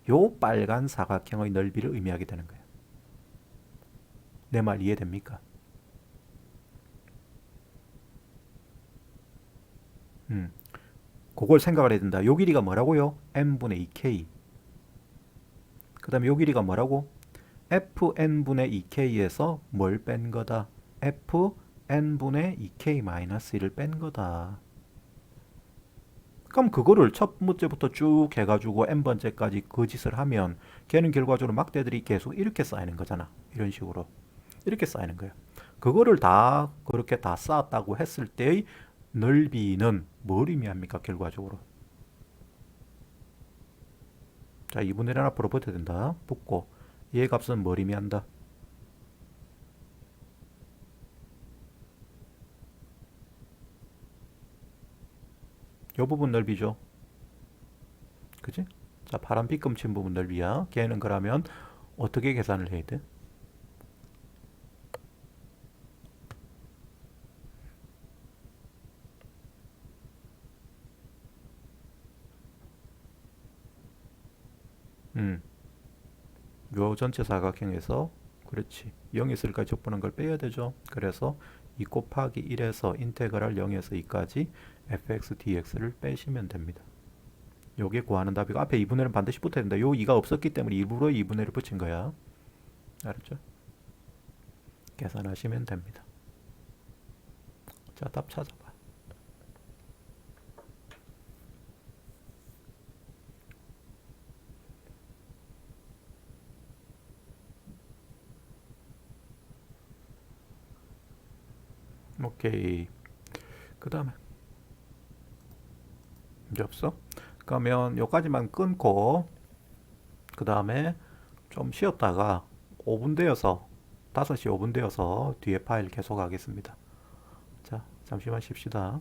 요 빨간 사각형의 넓이를 의미하게 되는 거예요. 내 말 이해됩니까? 그걸 생각을 해야 된다. 요 길이가 뭐라고요? n분의 2k. 그 다음에 요 길이가 뭐라고? fn분의 2k에서 뭘 뺀 거다? fn분의 2k-1을 뺀 거다. 그럼 그거를 첫 문제부터 쭉 해가지고 n번째까지 그 짓을 하면 걔는 결과적으로 막대들이 계속 이렇게 쌓이는 거잖아. 이런 식으로. 이렇게 쌓이는 거야. 그거를 다 그렇게 다 쌓았다고 했을 때의 넓이는 뭘 의미합니까? 결과적으로. 자, 2분의 1 앞으로 붙어야 된다. 붙고 얘 값은 뭘 의미한다? 요 부분 넓이죠. 그지? 자, 파란 빗금친 부분 넓이야. 걔는 그러면 어떻게 계산을 해야 돼? 음, 요 전체 사각형에서 그렇지 0에서 1까지 족보는 걸 빼야 되죠. 그래서 2 곱하기 1에서 인테그랄 0에서 2까지 fx dx를 빼시면 됩니다. 요게 구하는 답이고 앞에 2분의 1은 반드시 붙어야 된다. 요 2가 없었기 때문에 일부러 2분의 1을 붙인 거야. 알았죠? 계산하시면 됩니다. 자, 답 찾아봐. 오케이. 그 다음에 문제 없어? 그러면 요까지만 끊고 그 다음에 좀 쉬었다가 5분 되어서 5시 5분 되어서 뒤에 파일 계속 하겠습니다. 자, 잠시만 쉽시다.